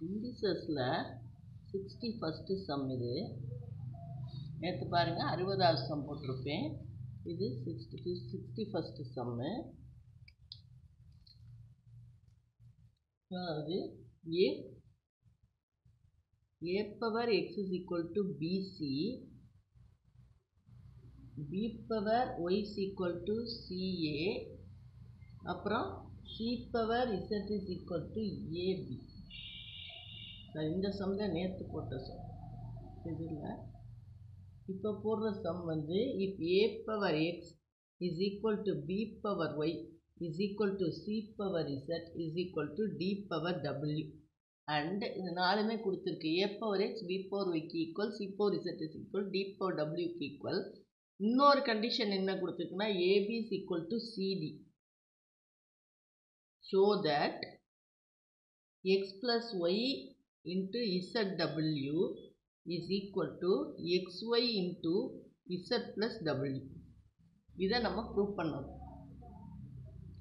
இண்டிசஸில் 61st some இது. நேற்று பாருங்கள் 60வது சம் போட்டிருப்பேன். இது 61st சம்மு. அதாவது a power x is equal to bc, b power y is equal to ca, அப்புறம் c power z is equal to ab. இந்த some தான் நேற்று போட்ட சம். இதில் இப்போ போடுற சம் வந்து if a power x is equal to b power y is equal to c power z is equal to d power w. And இது நாலுமே கொடுத்துருக்கு. a power x b power y க்கு equal, c power z is equal, d power w க்கு equal. இன்னொரு condition என்ன கொடுத்துருக்குன்னா ab is equal to cd. Show that x plus y into zw is equal to xy into z plus w. இதை நம்ம prove பண்ணணும்.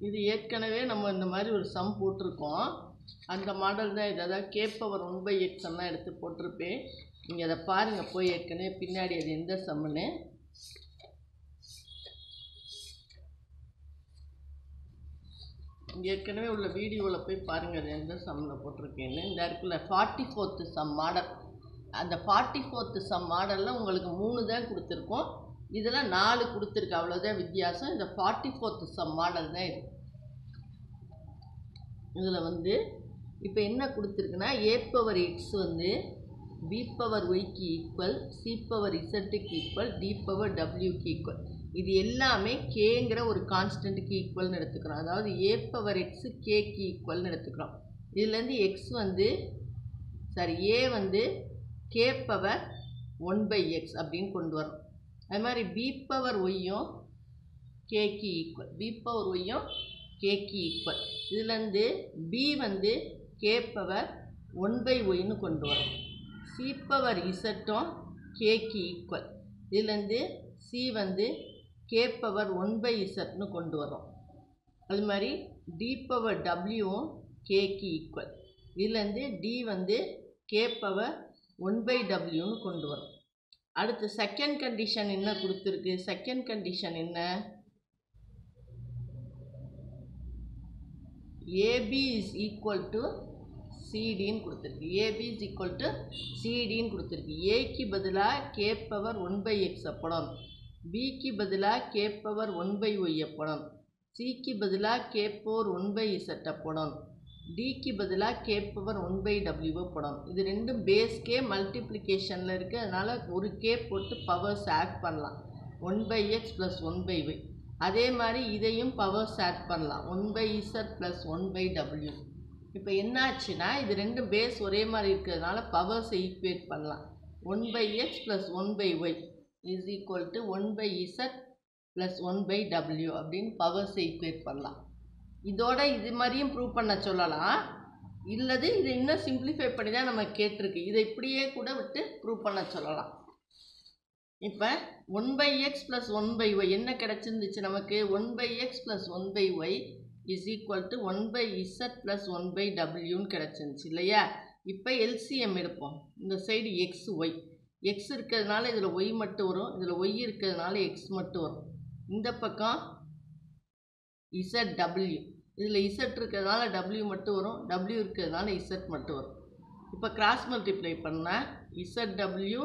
இது ஏற்கனவே நம்ம இந்த மாதிரி ஒரு சம் போட்டிருக்கோம். அந்த மாடல் தான் இது. அதாவது k பவர் 1/x எல்லாம் எடுத்து போட்டிருப்பேன். நீங்கள் அதை பாருங்கள் போய் ஏற்கனவே பின்னாடி அது எந்த சம்முன்னு. ஏற்கனவே உள்ள வீடியோவில் போய் பாருங்கள் அது எந்த சம்மில் போட்டிருக்கேன்னு. இந்த இருக்குல்ல 44th சம் மாடல். அந்த 44th சம் மாடலில் உங்களுக்கு 3 தான் கொடுத்துருக்கோம். இதில் 4 கொடுத்துருக்கு, அவ்வளோதான் வித்தியாசம். இந்த 44th சம் மாடல் தான் இது. இதில் வந்து இப்போ என்ன கொடுத்துருக்குன்னா a பவர் x வந்து b பவர் ஒய்க்கு ஈக்குவல், c பவர் இசட்டுக்கு ஈக்குவல், d பவர் டபிள்யூக்கு ஈக்குவல். இது எல்லாமே கேங்கிற ஒரு கான்ஸ்டன்ட்டுக்கு ஈக்குவல்னு எடுத்துக்கிறோம். அதாவது a பவர் எக்ஸு கேக்கு ஈக்குவல்னு எடுத்துக்கிறோம். இதுலேருந்து எக்ஸ் வந்து a வந்து k பவர் 1/x அப்படின்னு கொண்டு வரோம். அது மாதிரி b பவர் ஒய்யும் கேக்கு ஈக்குவல், b பவர் ஒய்யும் கேக்கு ஈக்குவல். இதுலேருந்து b வந்து k பவர் 1/yன்னு கொண்டு வரோம். c பவர் இசட்டும் கேக்கு ஈக்குவல். இதுலேருந்து c வந்து k பவர் 1/zன்னு கொண்டு வரோம். அது மாதிரி d பவர் wவும் கேக்கு ஈக்குவல். இதுலேருந்து d வந்து k பவர் 1/wன்னு கொண்டு வரோம். அடுத்து செகண்ட் கண்டிஷன் என்ன கொடுத்துருக்கு? செகண்ட் கண்டிஷன் என்ன? ab இஸ் ஈக்குவல் டு சிடின்னு கொடுத்துருக்கு. ab இஸ் ஈக்குவல் டு சிடின்னு கொடுத்துருக்கு. ஏக்கு பதிலாக k பவர் 1/x போடணும், பிக்கு பதிலாக k பவர் 1/y போடணும், சிக்கு பதிலாக k பவர் 1/z போடணும், டிக்கு பதிலாக k பவர் 1/w போடணும். இது ரெண்டும் பேஸ் கே மல்டிப்ளிகேஷனில் இருக்குது. அதனால் ஒரு k போட்டு பவர்ஸ் ஆட் பண்ணலாம். 1/x plus 1/y. அதே மாதிரி இதையும் பவர்ஸ் ஆட் பண்ணலாம். 1/z plus 1/w. இப்போ என்னாச்சுன்னா இது ரெண்டும் பேஸ் ஒரே மாதிரி இருக்கிறதுனால பவர்ஸை ஈக்குவேட் பண்ணலாம். 1/x plus 1/y is equal to 1/z plus 1/w அப்படின்னு பவர்ஸை ஈக்குவேட் பண்ணலாம். இதோட இது மாதிரியும் ப்ரூவ் பண்ண சொல்லலாம். இல்லது இதை இன்னும் சிம்பிளிஃபை பண்ணி தான் நம்ம கேட்டிருக்கு. இதை இப்படியே கூட விட்டு ப்ரூவ் பண்ண சொல்லலாம். இப்போ 1/x ப்ளஸ் 1/y என்ன கிடச்சிருந்துச்சு நமக்கு? 1/x plus 1/y is equal to 1/z plus 1/wன்னு கிடச்சிருந்துச்சு இல்லையா? இப்போ எல்சிஎம் எடுப்போம். இந்த சைடு எக்ஸ் ஒய், எக்ஸ் இருக்கிறதுனால இதில் ஒய் மட்டும் வரும், இதில் ஒய் இருக்கிறதுனால எக்ஸ் மட்டும் வரும். இந்த பக்கம் ZW, இதில் Z இருக்கிறதுனால W மட்டும் வரும், W இருக்கிறதுனால Z மட்டும் வரும். இப்போ கிராஸ் மல்டிப்ளை பண்ணால் ZW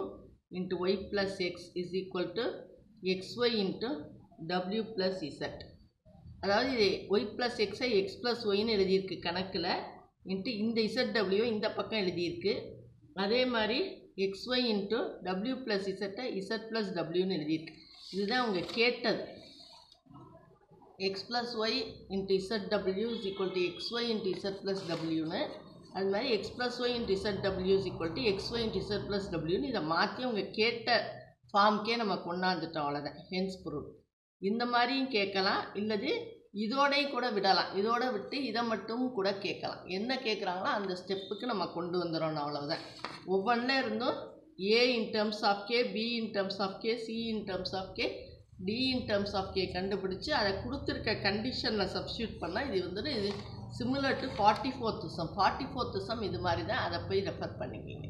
into Y plus X is equal to XY into W plus Z. அதாவது இது ஒய் ப்ளஸ் எக்ஸை எக்ஸ் ப்ளஸ் ஒய்ன்னு எழுதியிருக்கு கணக்கில், இன்ட்டு இந்த ZW இந்த பக்கம் எழுதியிருக்கு. அதே மாதிரி XY into W plus Z Z plus Wன்னு எழுதியிருக்கு. இதுதான் அவங்க கேட்டது. x plus y into zw is equal to xy into z plus wன்னு. அது மாதிரி x plus y into zw is equal to xy into z plus wன்னு இதை மாற்றி அவங்க கேட்ட ஃபார்ம்க்கே நம்ம கொண்டாந்துட்டோம். அவ்வளோதான், ஹென்ஸ் ப்ரூவ். இந்த மாதிரியும் கேட்கலாம், இல்லது இதோடையும் கூட விடலாம். இதோட விட்டு இதை மட்டும் கூட கேட்கலாம். என்ன கேட்குறாங்களோ அந்த ஸ்டெப்புக்கு நம்ம கொண்டு வந்துடணும். அவ்வளோதான். ஒவ்வொன்றில் இருந்தும் a in terms of k, b in terms of k, c in terms of k, d in terms of k கண்டுபிடிச்சு அதை கொடுத்துருக்க கண்டிஷனில் சப்ஸ்டியூட் பண்ணால் இது வந்துட்டு இது similar to 44th some. 44th some இது மாதிரி தான், அதை போய் ரெஃபர் பண்ணிக்கிங்க.